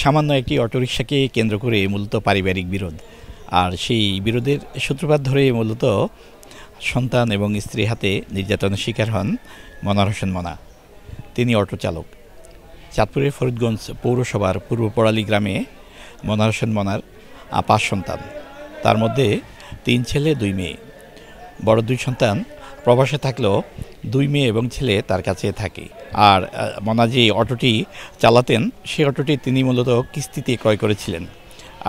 সামান্য একটি অটোরিকশাকে কেন্দ্র করে মূলত পারিবারিক বিরোধ, আর সেই বিরোধের সূত্রপাত ধরে মূলত সন্তান এবং স্ত্রী হাতে নির্যাতনের শিকার হন মনার হোসেন মনা। তিনি অটো চালক। চাঁদপুরের ফরিদগঞ্জ পৌরসভার পূর্ব পড়ালী গ্রামে মনার হোসেন মনার 5 সন্তান, তার মধ্যে 3 ছেলে 2 মেয়ে। বড় 2 সন্তান প্রবাসে থাকলেও 2 মেয়ে এবং ছেলে তার কাছে থাকে। আর মনা যে অটোটি চালাতেন সেই অটোটি তিনি মূলত কিস্তিতে ক্রয় করেছিলেন।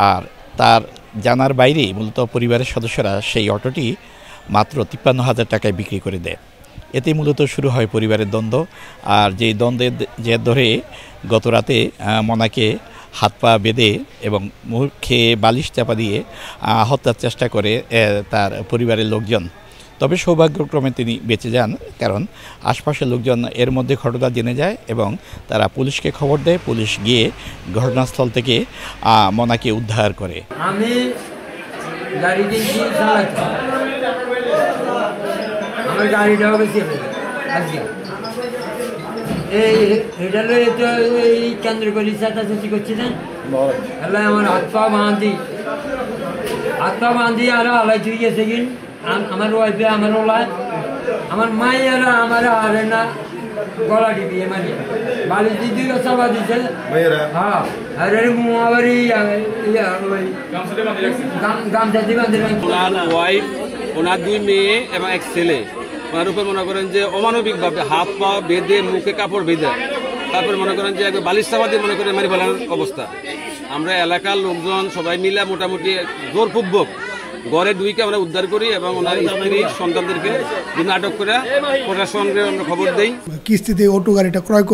আর তার জানার বাইরে মূলত পরিবারের সদস্যরা সেই অটোটি মাত্র 53,000 টাকায় বিক্রি করে দেয়। এতে মূলত শুরু হয় পরিবারের দ্বন্দ্ব। আর যেই দ্বন্দ্বের জের ধরে গত রাতে মনাকে হাত পা বেঁধে এবং মুখে বালিশ চাপা দিয়ে হত্যার চেষ্টা করে তার পরিবারের লোকজন। তবে সৌভাগ্যক্রমে তিনি বেঁচে যান, কারণ আশপাশের লোকজন এর মধ্যে ঘটনা জেনে যায় এবং তারা পুলিশকে খবর দেয়। পুলিশ গিয়ে ঘটনাস্থল থেকে মনাকে উদ্ধার করে। আমি গাড়ি দিয়েছি, আমার গাড়িটা বেশি আজকে এটা তো এই কেন্দ্র করে চেঁচাচেঁচি করছি না, এলাই আমার হাত পা বাঁধি আরো আলাই চুই গেছে কিন আমার ওয়াইফে আমার ওলায় আমার মাইয়ারা আমার আরে না গলা টিপিয়ে মানে বালিশ দিদি চাপা দিচ্ছে। হ্যাঁ আর আবার গামছা দিয়ে বাঁধে। ওনার ওয়াইফ, ওনার 2 মেয়ে এবং 1 ছেলে, ওনার উপর মনে করেন যে অমানবিকভাবে হাত পা বেঁধে মুখে কাপড় বেঁধে তারপরে মনে করেন যে একবার বালিশ চাপা দিয়ে মনে করেন মারি ফেলার অবস্থা। আমরা এলাকার লোকজন সবাই মিলে মোটামুটি জোরপূর্বক ঘরে ঢুকে আমরা উদ্ধার করি এবং ওনার স্ত্রী সন্তানদেরকে আটক করে প্রশাসনকে আমরা খবর দেই। কিস্তিতে অটো গাড়িটা ক্রয়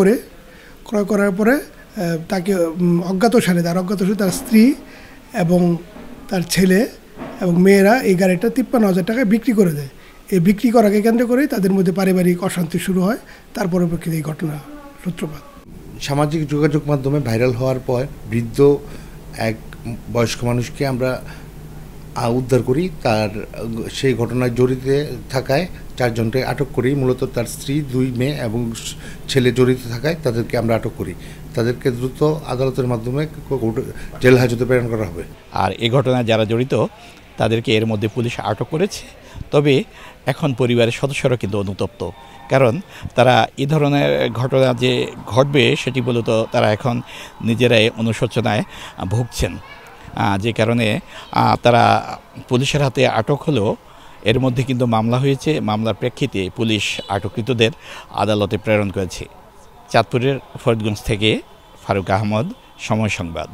করার পরে তাকে অজ্ঞাত সারে তার স্ত্রী এবং তার ছেলে এবং মেয়েরা এই গাড়িটা 53,000 টাকায় বিক্রি করে দেয়। এই বিক্রি করাকে কেন্দ্র করে তাদের মধ্যে পারিবারিক অশান্তি শুরু হয়। তার পরিপ্রেক্ষিতে এই ঘটনা সূত্রপাত। সামাজিক যোগাযোগ মাধ্যমে ভাইরাল হওয়ার পর বৃদ্ধ এক বয়স্ক মানুষকে আমরা উদ্ধার করি। তার সেই ঘটনায় জড়িত থাকায় 4 জনকে আটক করি। মূলত তার স্ত্রী, 2 মেয়ে এবং ছেলে জড়িত থাকায় তাদেরকে আমরা আটক করি। তাদেরকে দ্রুত আদালতের মাধ্যমে জেল হাজতে প্রেরণ করা হবে। আর এই ঘটনায় যারা জড়িত তাদেরকে এর মধ্যে পুলিশ আটক করেছে। তবে এখন পরিবারের সদস্যরা কিন্তু অনুতপ্ত, কারণ তারা এই ধরনের ঘটনা যে ঘটবে সেটি মূলত তারা এখন নিজেরাই অনুশোচনায় ভুগছেন। যে কারণে তারা পুলিশের হাতে আটক হলেও এর মধ্যে কিন্তু মামলা হয়েছে। মামলার প্রেক্ষিতে পুলিশ আটককৃতদের আদালতে প্রেরণ করেছে। চাঁদপুরের ফরিদগঞ্জ থেকে ফারুক আহমদ, সময় সংবাদ।